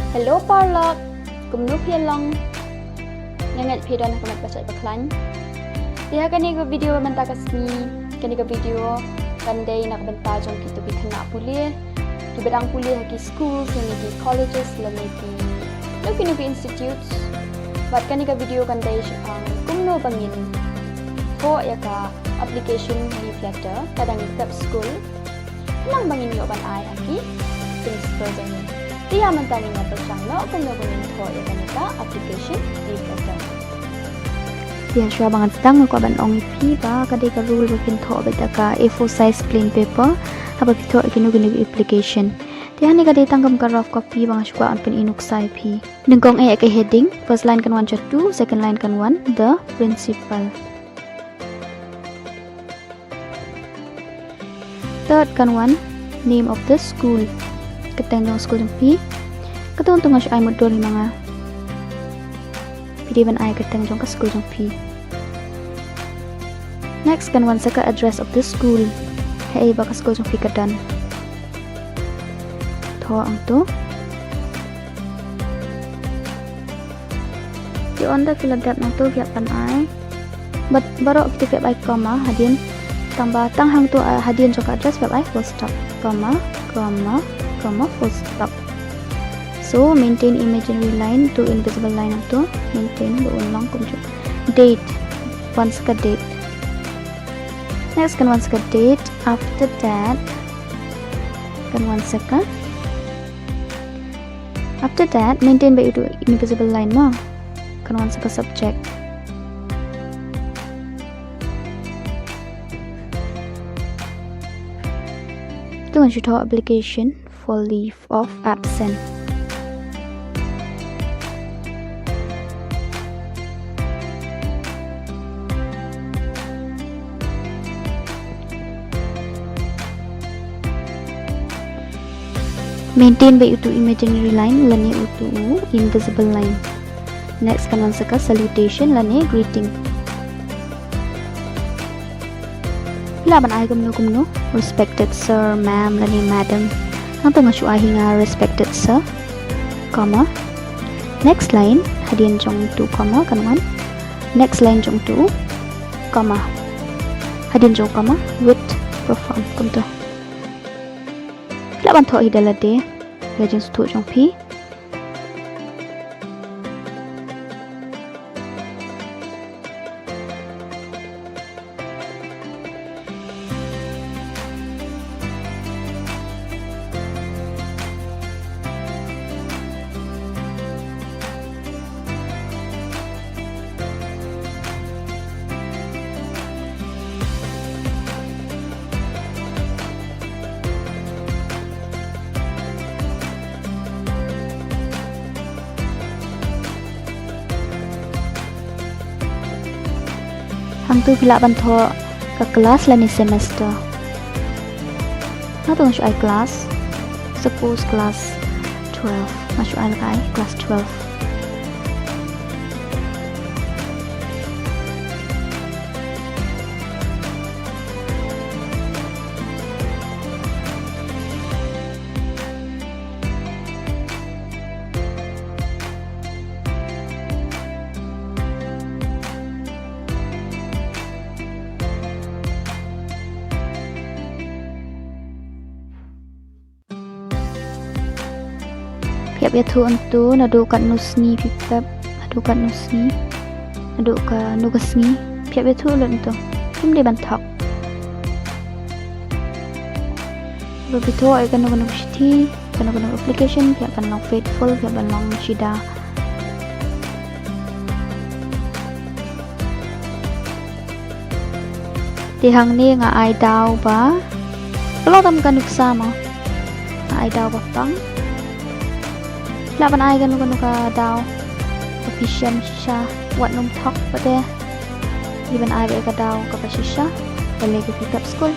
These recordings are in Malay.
Hello Parlok, Kumno Long, Yangat Pidan Kamat Baca Baklan. Dia kani ko video banta kasni, kani ko video pandai nak banta jong kita bi kena pule, di bedang pule haki schools, ni di colleges, lagi di institutes. Bat kani ko video kandai kumno bangin. Ko ya ka application newsletter kadang ikap school. Nang bangin yo ban ai haki principal jeng. Dia mentani na percang no kumno bangin ko ya kanita application newsletter. Dia syua banget sedang aku aban ong kiba kadai ka rule bapin tho beta ka A4 size plain paper haba pito kinu application. Dia ni kadai tanggam ka rough copy bang syua ampin inuk sai pi. Nengkong ai ka heading first line kan 1 2 second line kan 1 the principal. Third kan 1 name of the school. Ketendong school jong pi. Ketong tong syua ai modul manga. Pidi ban ai keteng jong ka school jong pi. Next kan wan saka address of the school. Hei ba ka school jong pi kadan. Tho ang to. Di onda filadat nang to viat pan ai. But baro kita viat ai koma hadin tambah tang hang to hadin jong ka address viat ai full stop. Comma full stop. So maintain imaginary line to invisible line to maintain berulang kunjuk. Date once ka date. Next kan once ka date. After that kan once ka. After that maintain by itu invisible line ma. Kan once ka subject. Itu kan syuta application for leave of absence. Maintain by itu imaginary line lani itu invisible line. Next kan man saka salutation lani greeting. Laban ay kumno respected sir, ma'am lani madam. Ang tengah syua hinga respected sir, comma. Next line hadian jong tu comma kan wan. Next line jong tu comma. Hadian jong comma with profound kunto. Laban tho hidala de ya jingshaniah jong pi. Hang tu bila bantu ke kelas lani semester. Natu masuk ai kelas. Suppose class 12. Masuk ai class 12. Piap ya tu untuk nadu kat nusni pipap, nadu kat nusni, nadu kat nugasni. Piap ya tu ulun tu, kim dia bantak. Begitu ay kan nung shithi, kan nung application, piap kan nung faithful, piap kan nung shida. Dihang ni nga ay daw ba? Kalau tam kan nuksama, nga ay daw ba tang? Laban ay ganu ka daw official siya wat nung talk pa de iban ay ka daw kapasya siya balik ka pick up school.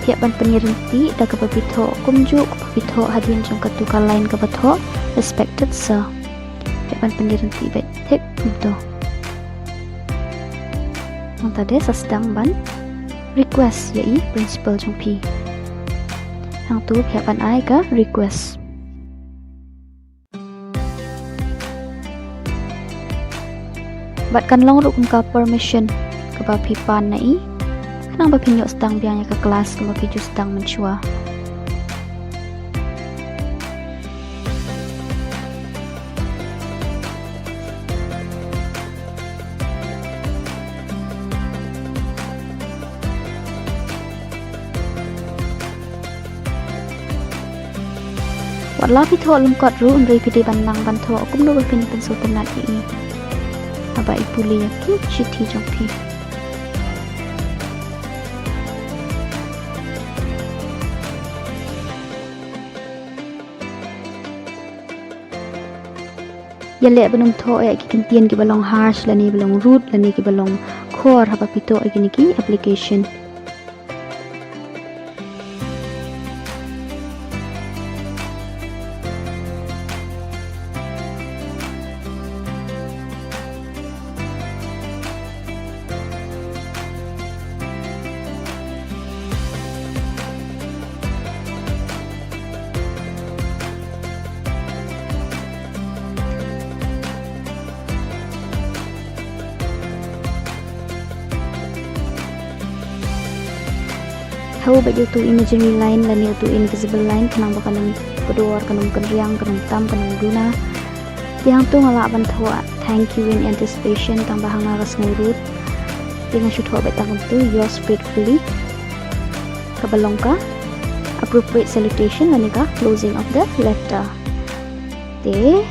pihak ban penirenti dah ke babitho kumjuk babitho hadian jong ketukar lain ke batho respected sir pihak ban penirenti beit thik kumto yang tadi sedang ban request yai principal jong pi yang tu pihak ban ai ke request batkan long ru kum ka permission ke ba pi pan nai kenang ba pinyok sedang biangnya ke kelas ke ba pi ju sedang mencua Watla pitho lungkot ru unrei pide bandang bantho kumno ba phin pensultanat ini Haba pule yaki shithi jong pi Yale benum tho ya ki kyntien ki balong harsh lani balong root lani ki balong core haba pito igini ki application How about you to imaginary line lani to invisible line kanang bakanang kedua kanang kenriang kanang tam kanang guna tiang tu ngalak bantu thank you in anticipation tang bahang ngaras ngurut dengan shoot ho betang tu yours faithfully kabalongka appropriate salutation lani ka closing of the letter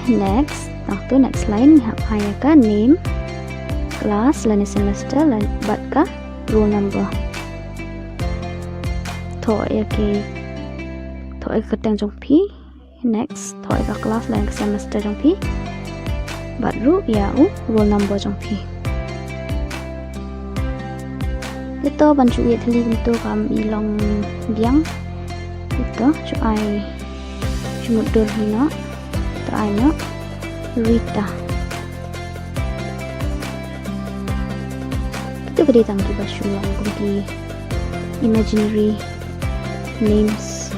next tu next line haya ka name class lani semester lani bat ka roll number thoh keteng jong pi next thoh ka class lain ke semester jong pi baru ya roll number jong pi itu bancu ye thali untuk kam ilong biang itu cu ai jingmut hina trai no rita itu gede tang ki basu yang kumpi imaginary names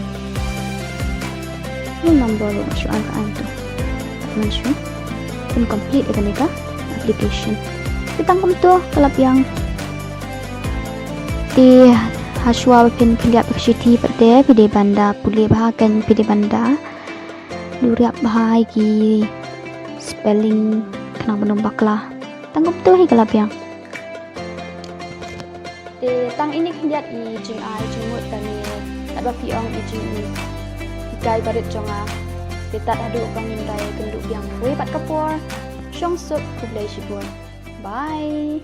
roll number lo masuk ang tu masuk incomplete ikan ika application kita kum tu kelap yang di haswa pin keliap shithi pade pide banda pule bahagan pide banda luriap bahai ki spelling kena benum bakla tanggup tu hi kelap yang tang ini kendiat i jingai jingmut tani ada piong i jingmut hikai barit jonga petat adu pangindai kenduk yang kuih pat kapur syong sup kublai shibun bye